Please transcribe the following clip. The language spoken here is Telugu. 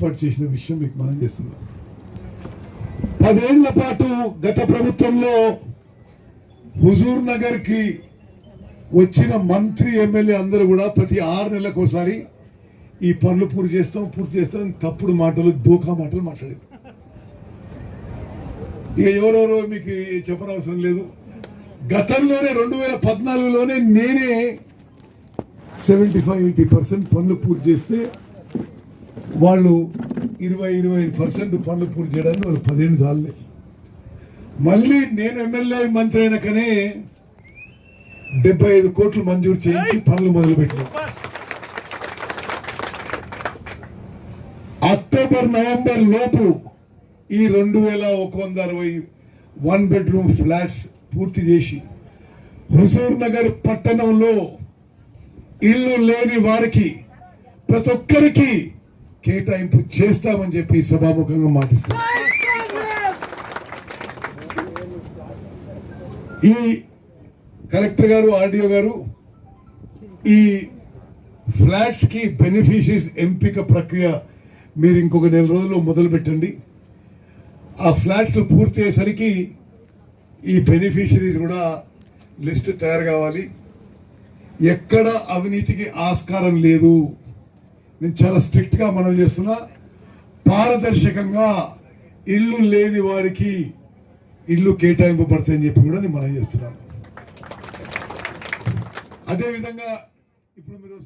ఏర్పాటు చేసిన విషయం మీకు మనం చేస్తున్నాం. 10 ఏళ్ల పాటు గత ప్రభుత్వంలో హుజూర్ నగర్ కి వచ్చిన మంత్రి ఎమ్మెల్యే అందరూ కూడా ప్రతి 6 నెలలకు ఒకసారి ఈ పనులు పూర్తి చేస్తాం తప్పుడు మాటలు దోకా మాటలు మాట్లాడారు. ఇక ఎవరెవరో మీకు చెప్పనవసరం లేదు. గతంలోనే 2014లోనే నేనే 75-80% పనులు పూర్తి చేస్తే వాళ్ళు 20-25% పనులు పూర్తి చేయడానికి వాళ్ళు 10 ఏళ్ళు చాలే. మళ్ళీ నేను ఎమ్మెల్యే మంత్రి అయినాకనే 75 కోట్లు మంజూరు చేయించి పనులు మొదలుపెట్టాను. అక్టోబర్ నవంబర్ లోపు ఈ 2160 1 బెడ్రూమ్ ఫ్లాట్స్ పూర్తి చేసి హుజూర్ నగర్ పట్టణంలో ఇల్లు లేని వారికి ప్రతి ఒక్కరికి కేటాయింపు చేస్తామని చెప్పి సభాముఖంగా మాటిస్తాం. ఈ కలెక్టర్ గారు, ఆర్డీఓ గారు ఈ ఫ్లాట్స్ కి బెనిఫిషరీస్ ఎంపిక ప్రక్రియ మీరు ఇంకొక 4 రోజుల్లో మొదలు పెట్టండి. ఆ ఫ్లాట్స్ పూర్తి అయ్యేసరికి ఈ బెనిఫిషరీస్ కూడా లిస్ట్ తయారు కావాలి. ఎక్కడ అవినీతికి ఆస్కారం లేదు. నేను చాలా స్ట్రిక్ట్ గా మనం చేస్తున్నా. పారదర్శకంగా ఇల్లు లేని వారికి ఇల్లు కేటాయింపు పడతాయని చెప్పి కూడా నేను మనం చేస్తున్నాను. అదేవిధంగా ఇప్పుడు మీరు